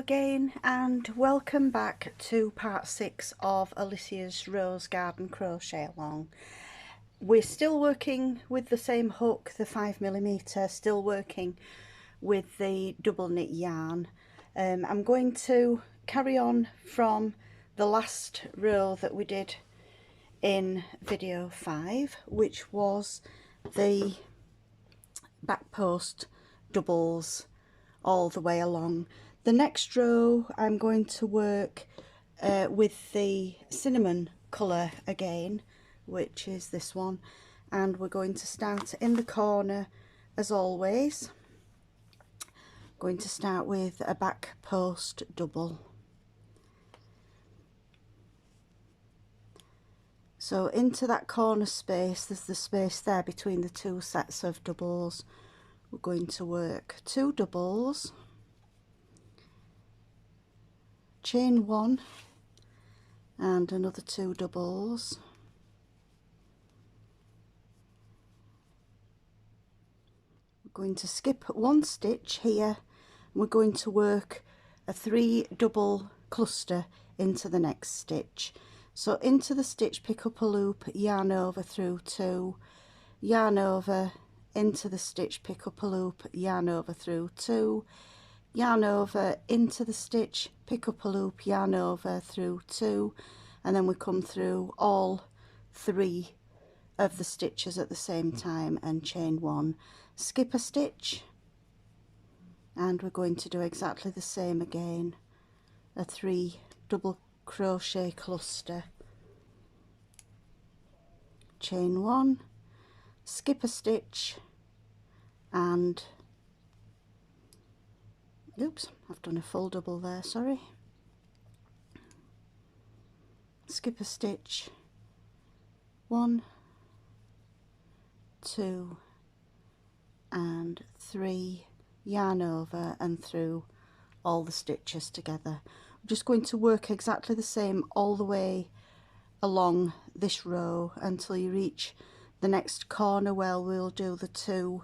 again and welcome back to part 6 of Alicia's Rose Garden Crochet Along. We're still working with the same hook, the 5mm, still working with the double knit yarn. I'm going to carry on from the last row that we did in video 5, which was the back post doubles all the way along. The next row I'm going to work with the cinnamon colour again, which is this one, and we're going to start in the corner as always. Going to start with a back post double. So into that corner space, there's the space there between the two sets of doubles. We're going to work 2 doubles, chain 1 and another 2 doubles, we're going to skip 1 stitch here, and we're going to work a 3 double cluster into the next stitch. So into the stitch, pick up a loop, yarn over through 2, yarn over, into the stitch, pick up a loop, yarn over through 2, yarn over, into the stitch, pick up a loop, yarn over through 2, and then we come through all 3 of the stitches at the same time and chain 1, skip a stitch, and we're going to do exactly the same again, a 3 double crochet cluster, chain 1, skip a stitch, and oops, I've done a full double there, sorry, skip a stitch, 1, 2 and 3, yarn over and through all the stitches together. I'm just going to work exactly the same all the way along this row until you reach the next corner where we'll do the 2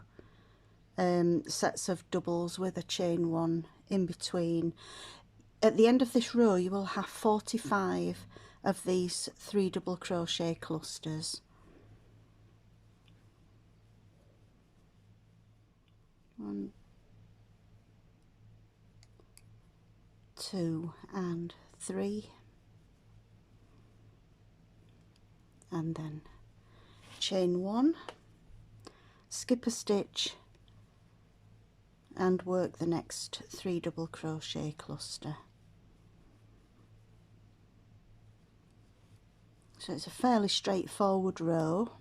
sets of doubles with a chain 1 in between. At the end of this row you will have 45 of these 3 double crochet clusters. 1, 2 and 3, and then chain 1, skip a stitch and work the next 3 double crochet cluster. So it's a fairly straightforward row,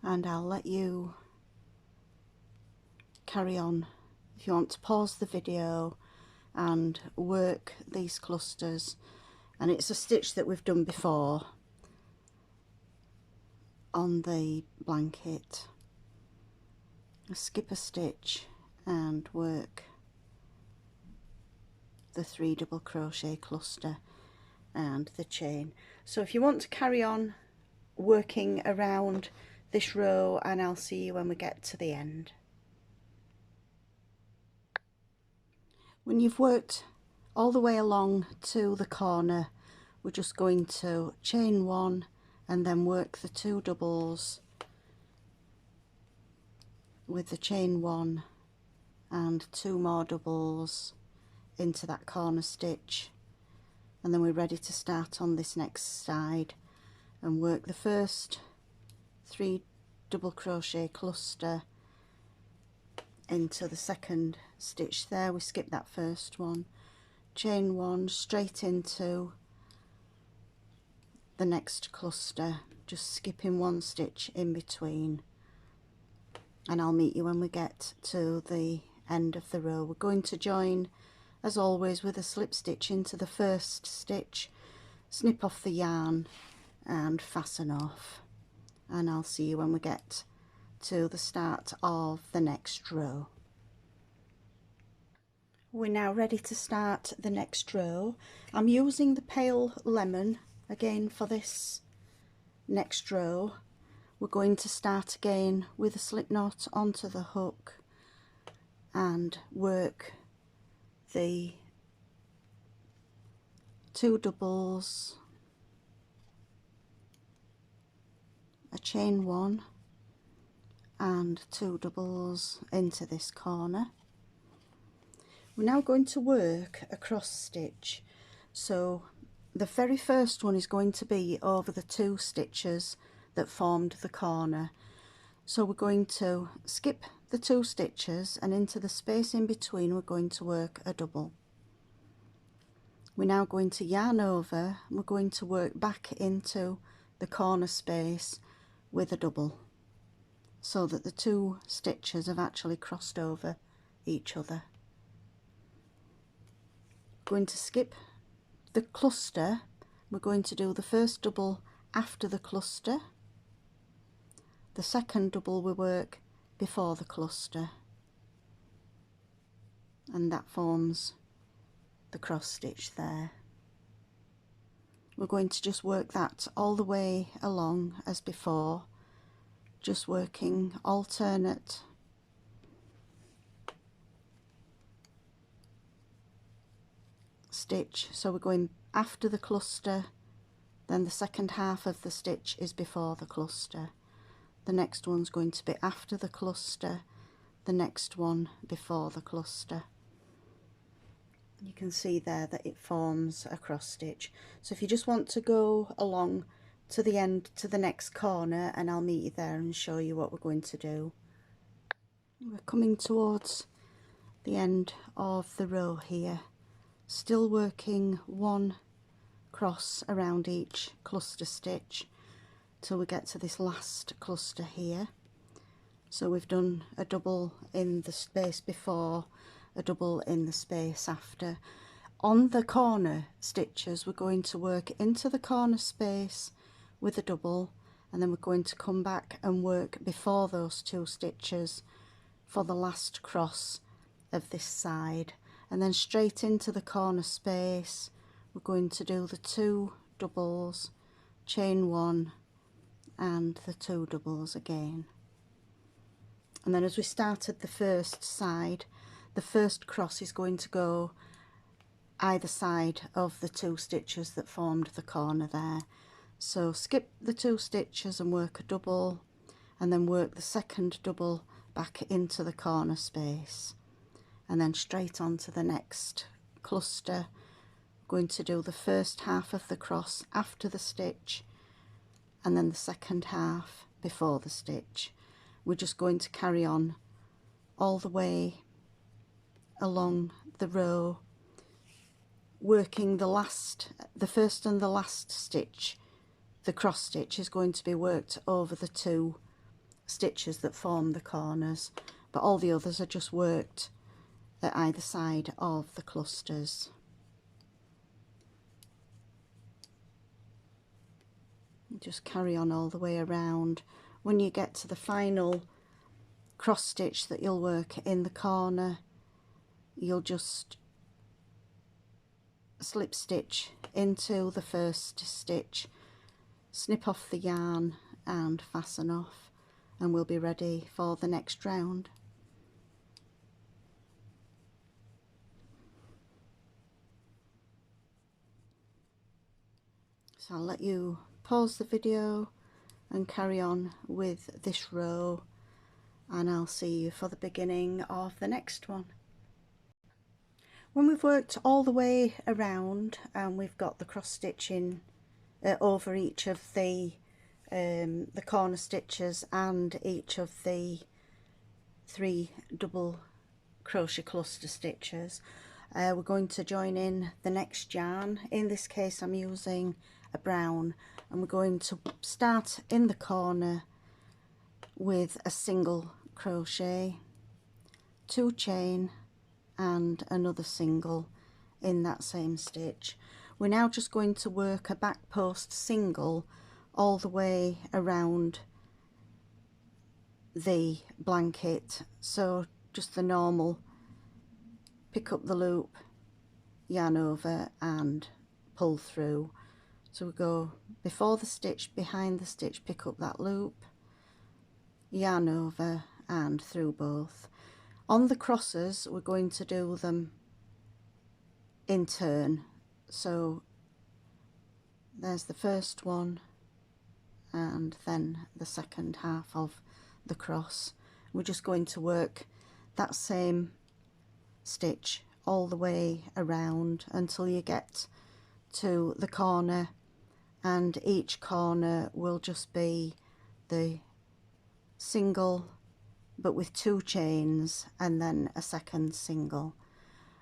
and I'll let you carry on if you want to pause the video and work these clusters. And it's a stitch that we've done before on the blanket. Skip a stitch and work the 3 double crochet cluster and the chain. So if you want to carry on working around this row, and I'll see you when we get to the end. When you've worked all the way along to the corner, we're just going to chain 1 and then work the 2 doubles with the chain 1 and 2 more doubles into that corner stitch, and then we're ready to start on this next side and work the first 3 double crochet cluster into the second stitch there. We skip that first one, chain 1 straight into the next cluster, just skipping 1 stitch in between, and I'll meet you when we get to the end of the row. We're going to join as always with a slip stitch into the first stitch, snip off the yarn and fasten off, and I'll see you when we get to the start of the next row. We're now ready to start the next row. I'm using the pale lemon again for this next row. We're going to start again with a slip knot onto the hook and work the 2 doubles, a chain 1 and 2 doubles into this corner. We're now going to work a cross stitch. So the very first one is going to be over the 2 stitches that formed the corner. So we're going to skip the 2 stitches, and into the space in between we're going to work a double. We're now going to yarn over, we're going to work back into the corner space with a double, so that the 2 stitches have actually crossed over each other. Going to skip the cluster, we're going to do the first double after the cluster, the second double we work before the cluster, and that forms the cross stitch there. We're going to just work that all the way along as before, just working alternate stitch. So we're going after the cluster, then the second half of the stitch is before the cluster, the next one's going to be after the cluster, the next one before the cluster. You can see there that it forms a cross stitch. So if you just want to go along to the end, to the next corner, and I'll meet you there and show you what we're going to do. We're coming towards the end of the row here, still working 1 cross around each cluster stitch till we get to this last cluster here. So we've done a double in the space before, a double in the space after. On the corner stitches we're going to work into the corner space with a double, and then we're going to come back and work before those 2 stitches for the last cross of this side, and then straight into the corner space we're going to do the 2 doubles, chain 1 and the 2 doubles again. And then as we started the first side, the first cross is going to go either side of the 2 stitches that formed the corner there. So skip the 2 stitches and work a double, and then work the second double back into the corner space, and then straight on to the next cluster. We're going to do the first half of the cross after the stitch, and then the second half before the stitch. We're just going to carry on all the way along the row, working the first and the last stitch. The cross stitch is going to be worked over the 2 stitches that form the corners, but all the others are just worked at either side of the clusters. Just carry on all the way around. When you get to the final cross stitch that you'll work in the corner, you'll just slip stitch into the first stitch, snip off the yarn and fasten off, and we'll be ready for the next round. So I'll let you pause the video and carry on with this row, and I'll see you for the beginning of the next one. When we've worked all the way around and we've got the cross stitching over each of the corner stitches and each of the 3 double crochet cluster stitches, we're going to join in the next yarn. In this case I'm using a brown, and we're going to start in the corner with a single crochet, 2 chain and another single in that same stitch. We're now just going to work a back post single all the way around the blanket, so just the normal pick up the loop, yarn over and pull through. So we go before the stitch, behind the stitch, pick up that loop, yarn over and through both. On the crosses we're going to do them in turn. So there's the first one, and then the second half of the cross. We're just going to work that same stitch all the way around until you get to the corner, and each corner will just be the single but with 2 chains and then a second single.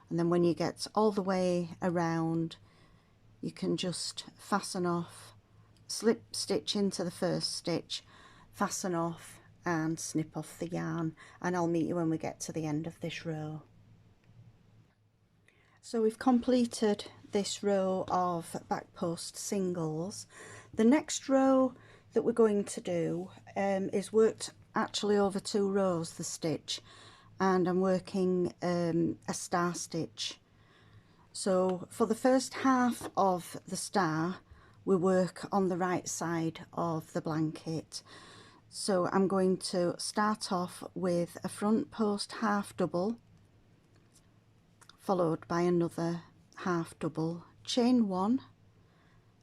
And then when you get all the way around, you can just fasten off, slip stitch into the first stitch, fasten off and snip off the yarn, and I'll meet you when we get to the end of this row. So we've completed this row of back post singles. The next row that we're going to do is worked actually over 2 rows, the stitch, and I'm working a star stitch. So for the first half of the star, we work on the right side of the blanket. So I'm going to start off with a front post half double, followed by another half double, chain 1,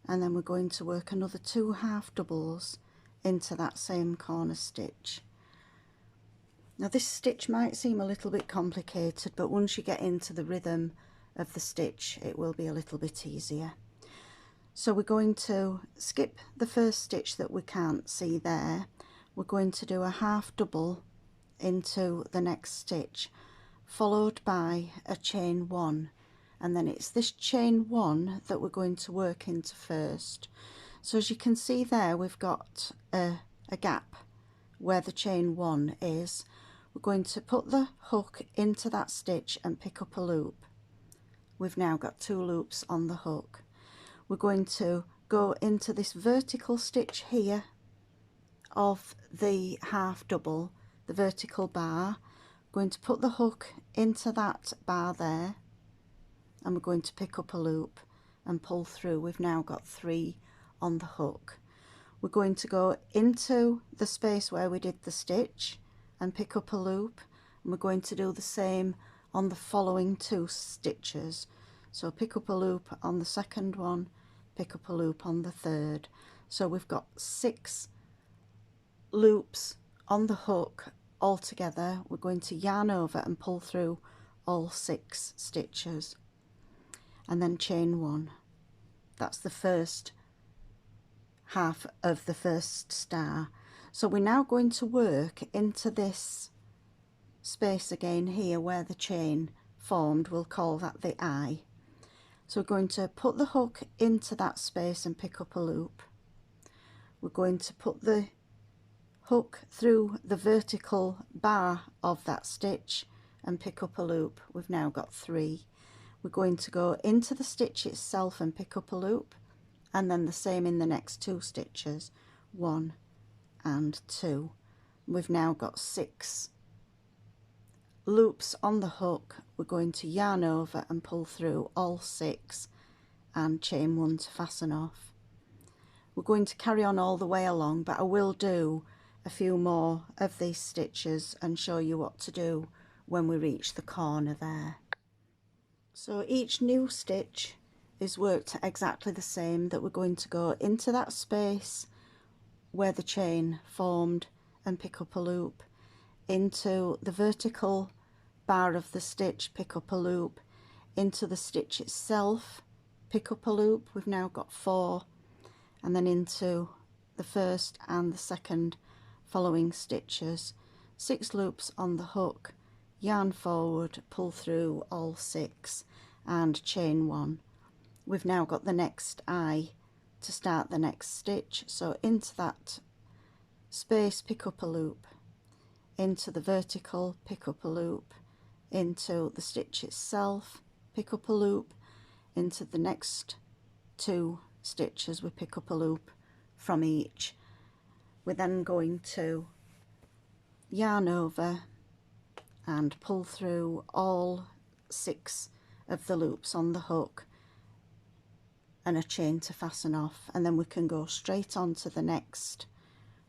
and then we're going to work another 2 half doubles into that same corner stitch. Now this stitch might seem a little bit complicated, but once you get into the rhythm of the stitch, it will be a little bit easier. So we're going to skip the first stitch that we can't see there. We're going to do a half double into the next stitch, followed by a chain 1, and then it's this chain 1 that we're going to work into first. So as you can see there, we've got a gap where the chain 1 is. We're going to put the hook into that stitch and pick up a loop. We've now got 2 loops on the hook. We're going to go into this vertical stitch here of the half double, the vertical bar. Going to put the hook into that bar there, and we're going to pick up a loop and pull through. We've now got 3 on the hook. We're going to go into the space where we did the stitch and pick up a loop, and we're going to do the same on the following 2 stitches. So pick up a loop on the second one, pick up a loop on the third. So we've got 6 loops on the hook altogether. We're going to yarn over and pull through all 6 stitches, and then chain 1. That's the first half of the first star. So we're now going to work into this space again here where the chain formed. We'll call that the eye. So we're going to put the hook into that space and pick up a loop. We're going to put the hook through the vertical bar of that stitch and pick up a loop. We've now got 3. We're going to go into the stitch itself and pick up a loop, and then the same in the next 2 stitches, 1 and 2. We've now got 6 loops on the hook. We're going to yarn over and pull through all 6 and chain 1 to fasten off. We're going to carry on all the way along, but I will do a few more of these stitches and show you what to do when we reach the corner there. So each new stitch is worked exactly the same, that we're going to go into that space where the chain formed and pick up a loop, into the vertical bar of the stitch, pick up a loop, into the stitch itself, pick up a loop. We've now got 4, and then into the first and the second following stitches, 6 loops on the hook, yarn forward, pull through all 6 and chain 1. We've now got the next eye to start the next stitch. So into that space, pick up a loop, into the vertical, pick up a loop, into the stitch itself, pick up a loop, into the next 2 stitches we pick up a loop from each. We're then going to yarn over and pull through all 6 of the loops on the hook and a chain to fasten off, and then we can go straight on to the next,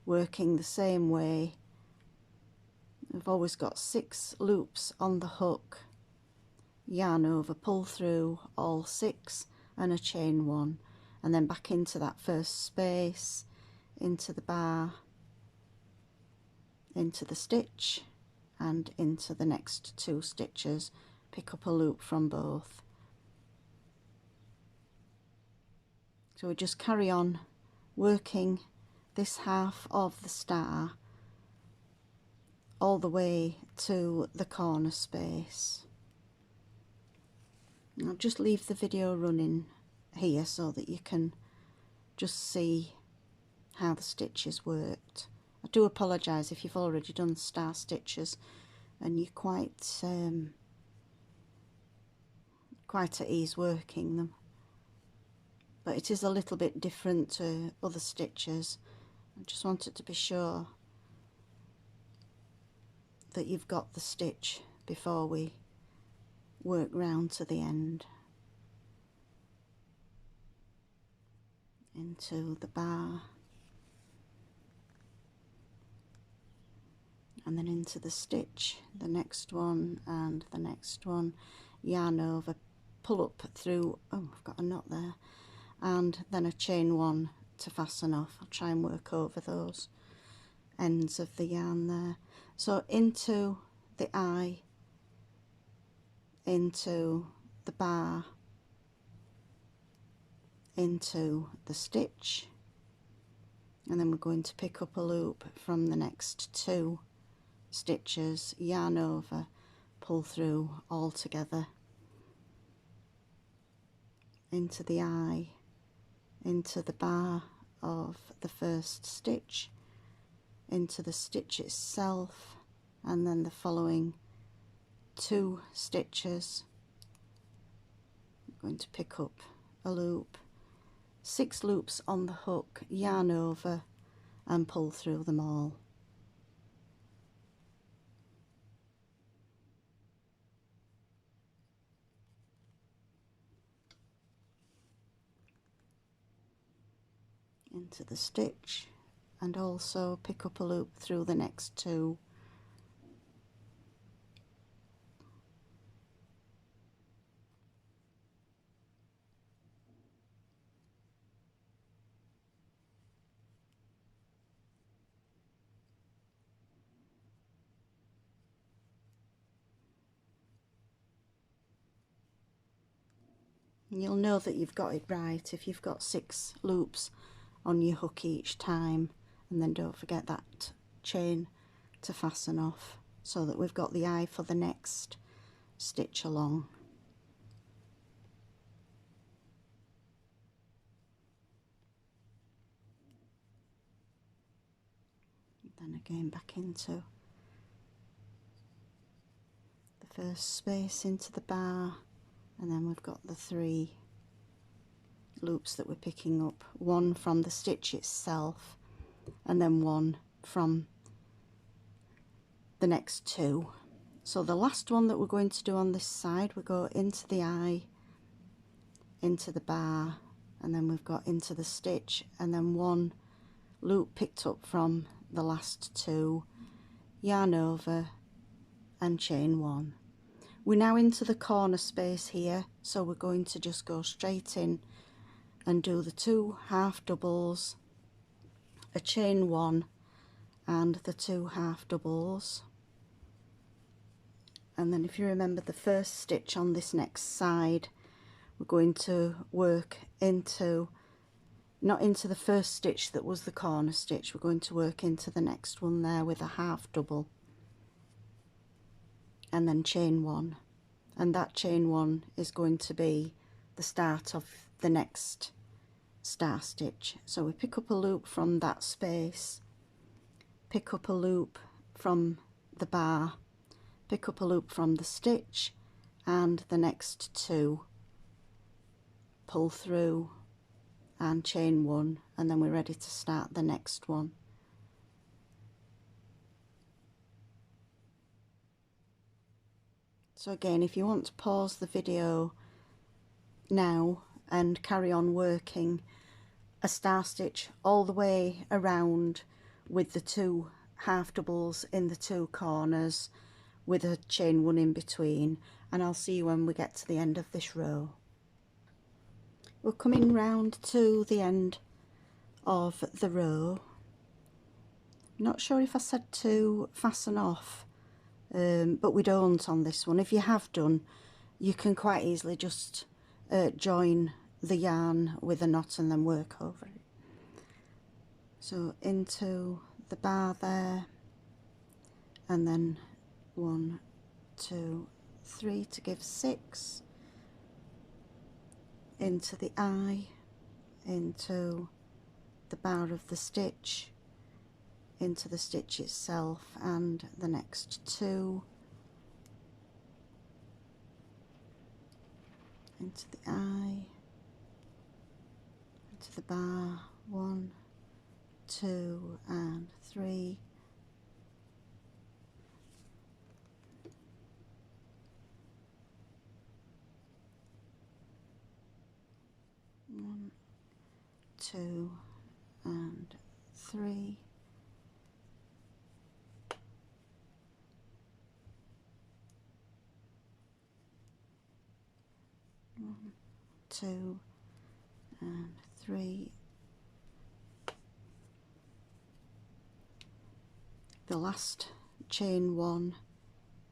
working the same way. We've always got 6 loops on the hook, yarn over, pull through all 6 and a chain 1, and then back into that first space, into the bar, into the stitch, and into the next 2 stitches. Pick up a loop from both. So we just carry on working this half of the star all the way to the corner space. I'll just leave the video running here so that you can just see how the stitches worked. I do apologise if you've already done star stitches and you're quite at ease working them, but it is a little bit different to other stitches. I just wanted to be sure that you've got the stitch before we work round to the end, into the bar, and then into the stitch, the next one and the next one, yarn over, pull up through, oh I've got a knot there, and then a chain 1 to fasten off. I'll try and work over those ends of the yarn there. So into the eye, into the bar, into the stitch, and then we're going to pick up a loop from the next 2 stitches, yarn over, pull through all together, into the eye, into the bar of the first stitch, into the stitch itself, and then the following 2 stitches. I'm going to pick up a loop, 6 loops on the hook, yarn over and pull through them all. Into the stitch, and also pick up a loop through the next 2. And you'll know that you've got it right if you've got 6 loops on your hook each time, and then don't forget that chain to fasten off so that we've got the eye for the next stitch along. Then again back into the first space, into the bar, and then we've got the 3 loops that we're picking up, 1 from the stitch itself and then 1 from the next 2. So the last one that we're going to do on this side, we go into the eye, into the bar, and then we've got into the stitch, and then 1 loop picked up from the last 2, yarn over and chain 1. We're now into the corner space here, so we're going to just go straight in and do the 2 half doubles, a chain 1 and the 2 half doubles. And then if you remember the first stitch on this next side, we're going to work into, not into the first stitch that was the corner stitch, we're going to work into the next one there with a half double and then chain 1, and that chain 1 is going to be the start of the next star stitch. So we pick up a loop from that space, pick up a loop from the bar, pick up a loop from the stitch and the next 2, pull through and chain 1, and then we're ready to start the next one. So again, if you want to pause the video now and carry on working a star stitch all the way around with the 2 half doubles in the 2 corners with a chain 1 in between, and I'll see you when we get to the end of this row. We're coming round to the end of the row. Not sure if I said to fasten off, but we don't on this one. If you have done, you can quite easily just join the yarn with a knot and then work over it. So into the bar there, and then 1, 2, 3 to give 6, into the eye, into the bar of the stitch, into the stitch itself, and the next 2, into the eye, into the bar, 1, 2 and 3, 1, 2 and 3, 1, 2 and 3. The last chain 1,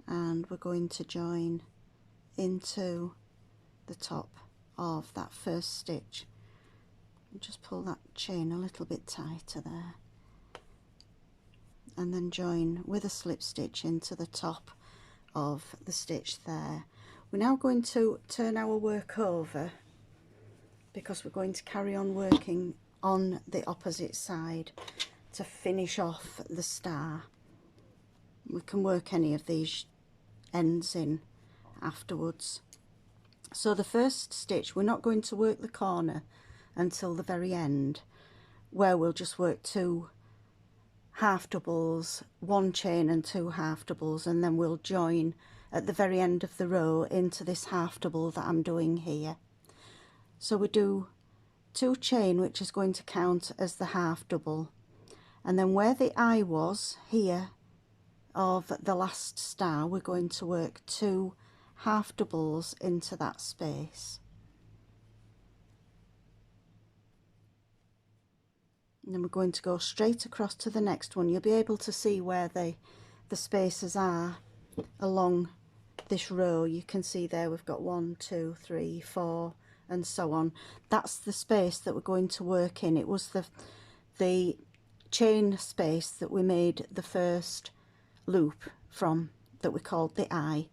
and we're going to join into the top of that first stitch. Just pull that chain a little bit tighter there, and then join with a slip stitch into the top of the stitch there. We're now going to turn our work over because we're going to carry on working on the opposite side to finish off the star. We can work any of these ends in afterwards. So the first stitch, we're not going to work the corner until the very end, where we'll just work 2 half doubles, 1 chain and 2 half doubles, and then we'll join at the very end of the row into this half double that I'm doing here. So we do 2 chain, which is going to count as the half double, and then where the eye was here of the last star, we're going to work 2 half doubles into that space, and then we're going to go straight across to the next one. You'll be able to see where the spaces are along this row. You can see there we've got 1, 2, 3, 4 and so on. That's the space that we're going to work in. It was the chain space that we made the first loop from, that we called the eye.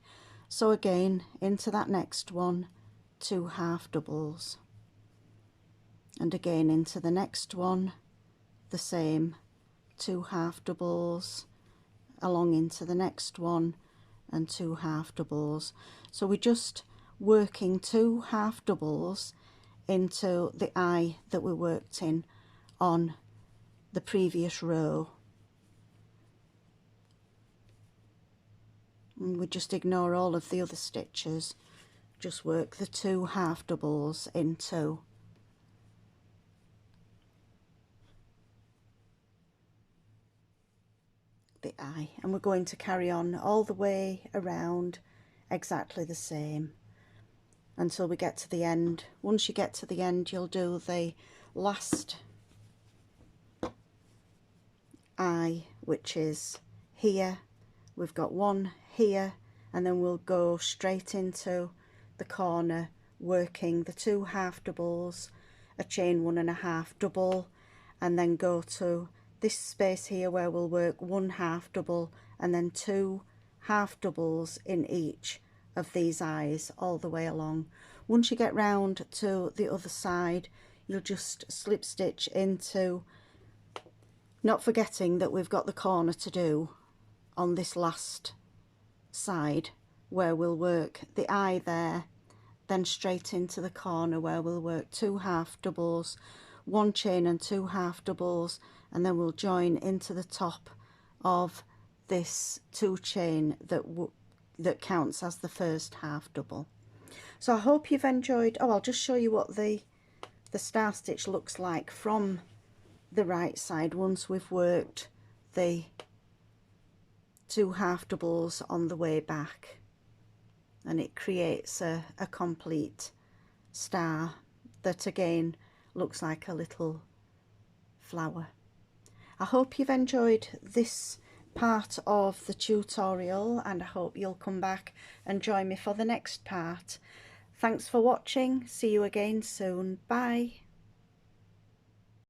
So again, into that next one, 2 half doubles, and again into the next one, the same, 2 half doubles, along into the next one and 2 half doubles. So we're just working 2 half doubles into the eye that we worked in on the previous row, and we just ignore all of the other stitches, just work the 2 half doubles into the eye, and we're going to carry on all the way around exactly the same until we get to the end. Once you get to the end, you'll do the last eye, which is here. We've got 1 here, and then we'll go straight into the corner working the 2 half doubles, a chain 1 and a half double, and then go to this space here where we'll work 1 half double and then 2 half doubles in each of these eyes all the way along. Once you get round to the other side, you'll just slip stitch into, not forgetting that we've got the corner to do on this last side where we'll work the eye there, then straight into the corner where we'll work 2 half doubles, 1 chain and 2 half doubles, and then we'll join into the top of this 2 chain that counts as the first half double. So I hope you've enjoyed. Oh, I'll just show you what the star stitch looks like from the right side once we've worked the 2 half doubles on the way back. and it creates a complete star that again looks like a little flower. I hope you've enjoyed this part of the tutorial, and I hope you'll come back and join me for the next part. Thanks for watching. See you again soon. Bye.